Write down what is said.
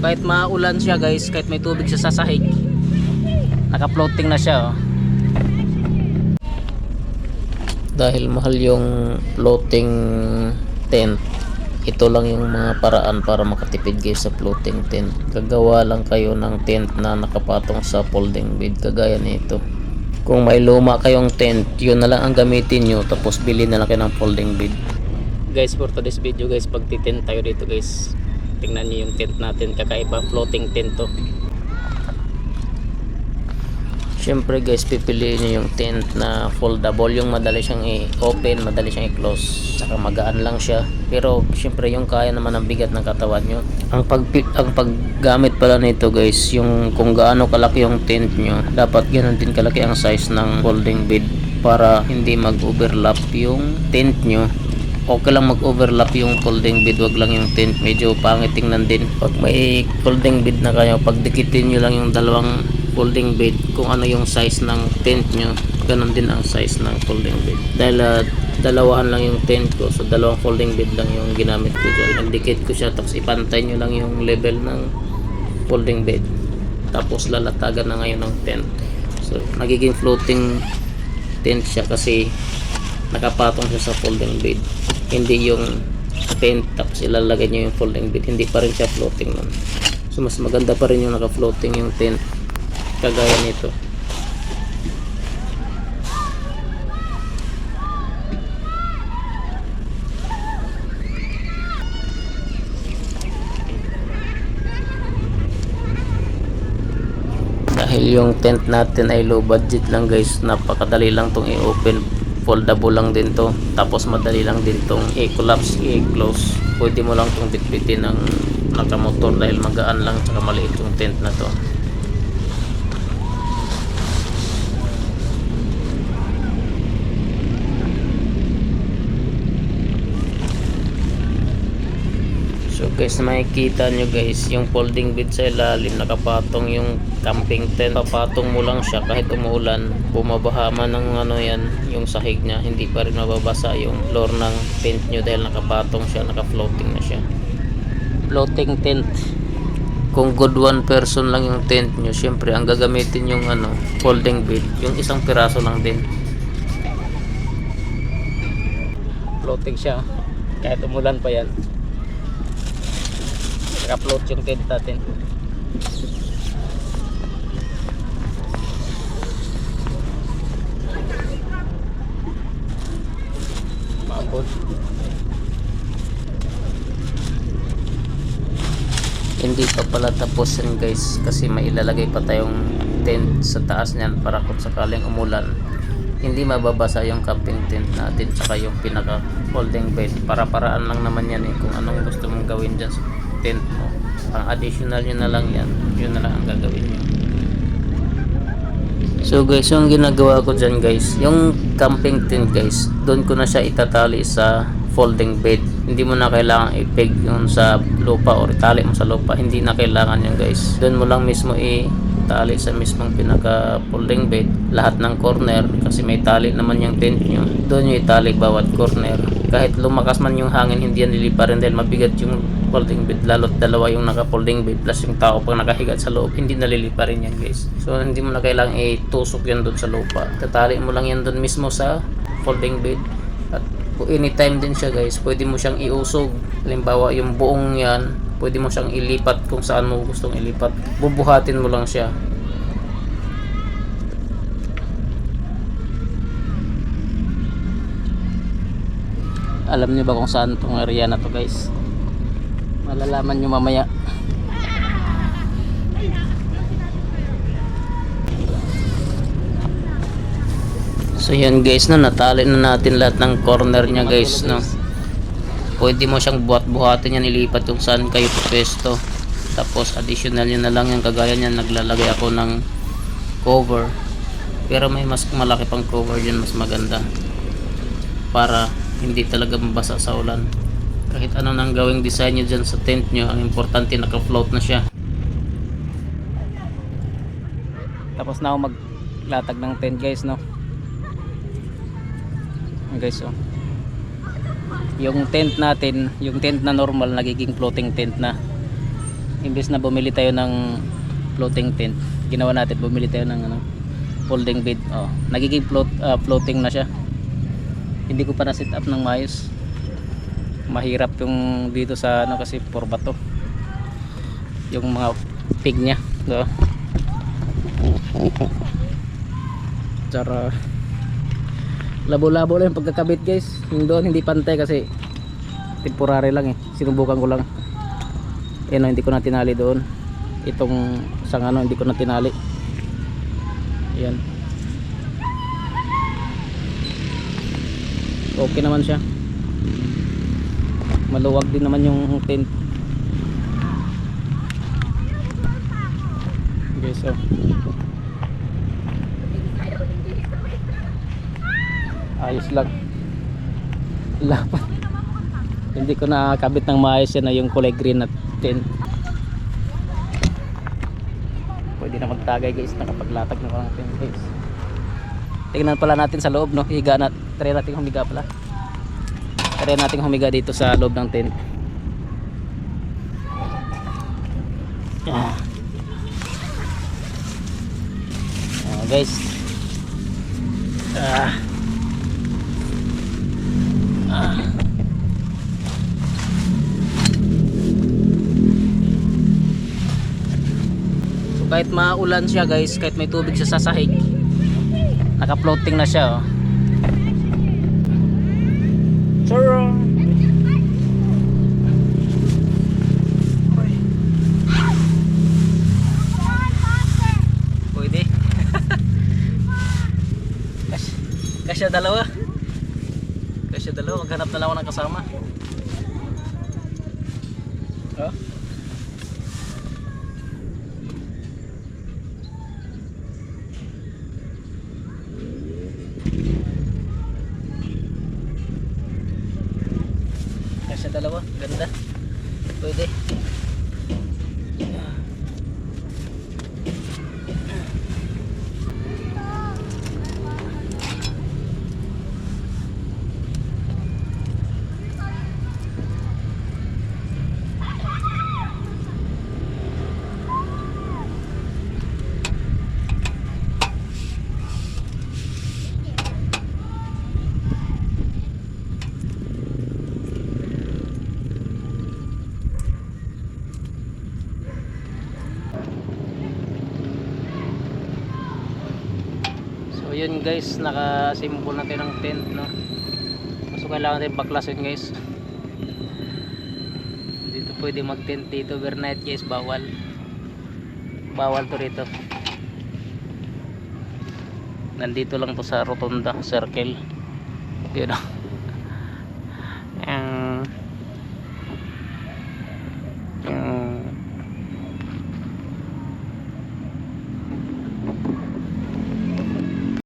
kahit maulan siya guys, kahit may tubig sa sasahig, naka-floating na siya oh. Dahil mahal yung floating tent, ito lang yung mga paraan para makatipid guys sa floating tent. Gagawa lang kayo ng tent na nakapatong sa folding bed kagaya nito. Kung may luma kayong tent, yun na lang ang gamitin nyo, tapos bilhin na lang kayo ng folding bed. Guys, for today's video guys, pagtitent tayo dito guys, tingnan nyo yung tent natin, kakaiba floating tent to. Syempre guys, pipiliin nyo yung tent na foldable, yung madali siyang i-open, madali siyang i-close, saka magaan lang siya. Pero syempre yung kaya naman ang bigat ng katawan nyo. Ang paggamit pala nito guys, yung kung gaano kalaki yung tent nyo, dapat ganoon din kalaki ang size ng folding bed para hindi mag-overlap yung tent nyo. Okay lang mag-overlap yung folding bed, wag lang yung tent, medyo pangit tingnan din. Pag may folding bed na kayo, pagdikitin nyo lang yung dalawang folding bed kung ano yung size ng tent nyo, ganun din ang size ng folding bed. Dahil dalawahan lang yung tent ko, so dalawang folding bed lang yung ginamit ko dyan. Nagdikit ko siya, tapos ipantay nyo lang yung level ng folding bed, tapos lalatagan na ngayon ng tent. So nagiging floating tent siya kasi nakapatong siya sa folding bed, hindi yung tent tapos ilalagay nyo yung folding bed, hindi pa rin siya floating nun. So mas maganda pa rin yung naka-floating yung tent kagaya nito. Dahil yung tent natin ay low budget lang guys, napakadali lang tong i-open, foldable lang din to, tapos madali lang din tong i-collapse, i-close. Pwede mo lang tong bitbitin ng nakamotor dahil magaan lang, saka maliit yung tent na to. So guys, makikita nyo guys, yung folding bed sa ilalim, nakapatong yung camping tent. Papatong mo lang siya kahit umuulan, bumabaha man ng ano yan, yung sahig niya, hindi pa rin mababasa yung floor ng tent nyo dahil nakapatong siya, naka-floating na siya. Floating tent. Kung good one person lang yung tent nyo, syempre ang gagamitin yung ano, folding bed, yung isang piraso lang din. Floating siya, kahit umulan pa yan. Naka-float yung tent natin. Mabot. Hindi pa pala tapos yan guys, kasi may ilalagay pa tayong tent sa taas niyan para kung sakaling umulan hindi mababasa yung camping tent natin, saka yung pinaka folding bed. Para-paraan lang naman yan kung anong gusto mong gawin dyan sa tent mo. Ang additional nyo na lang yan, yun na lang ang gagawin nyo. So guys, yung ginagawa ko dyan guys, yung camping tent guys, doon ko na siya itatali sa folding bed. Hindi mo na kailangan i-peg yun sa lupa o itali mo sa lupa, hindi na kailangan yan guys. Doon mo lang mismo itali sa mismong pinaka folding bed lahat ng corner, kasi may tali naman yung tent nyo. Doon nyo itali bawat corner. Kahit lumakas man yung hangin, hindi yan liliparin dahil mabigat yung folding bed, lalo't dalawa yung naka folding bed plus yung tao pag nakahiga sa loob, hindi naliliparin yan guys. So hindi mo na kailangang itusok yan doon sa lupa, tatali mo lang yan doon mismo sa folding bed. At anytime din siya guys, pwede mo siyang iusog. Halimbawa yung buong yan, pwede mo siyang ilipat kung saan mo gustong ilipat, bubuhatin mo lang siya. Alam niyo ba kung saan tong area na to guys? Malalaman nyo mamaya. So yan guys, no, natali na natin lahat ng corner nya guys, no. Pwede mo siyang buhat-buhatin yan, ilipat kung saan kayo pwesto. Tapos additional nyo na lang yung kagaya niyan, naglalagay ako ng cover, pero may mas malaki pang cover dyan, mas maganda para hindi talaga mabasa sa ulan. Kahit ano nang gawing design nyo dyan sa tent nyo, ang importante naka-float na siya. Tapos na ako maglatag ng tent guys, no. Guys, oh, yung tent natin, yung tent na normal, nagiging floating tent na. imbes na bumili tayo ng floating tent, ginawa natin bumili tayo ng ano, folding bed. Nagiging floating na siya. Hindi ko pa na set up ng maayos. Mahirap yung dito sa ano kasi puro bato yung mga pig niya. Tsara labo-labo lang yung pagkakabit guys. Yung doon hindi pantay kasi temporary lang eh. Sinubukan ko lang. Hindi ko na tinali doon. Itong isang ano hindi ko na tinali. Yan. Okay naman siya. Maluwag din naman yung tent. Okay, so ayos lang. Lapat. Hindi ko nakakabit ng maayos yan na yung kulay green na tent. Pwede na magtagay guys. Nakapaglatag na ko ng tent guys. Tingnan pala natin sa loob, no? Higa na. Try natin humiga pala. Try natin humiga dito sa loob ng tent. Guys. So kahit maulan siya guys, kahit may tubig sa sasahig, naka-floating na siya. Sure. Pwede. Kasya dalawa. Kasya dalawa. Maghanap na lang ako ng kasama. Kasya dalawa. Ganda. Pwede. Yun guys, naka-symbol natin ng tent, no? So kailangan natin baklasin guys. Dito pwede mag-tent dito overnight guys, bawal to rito. Nandito lang to sa rotonda circle. Yun.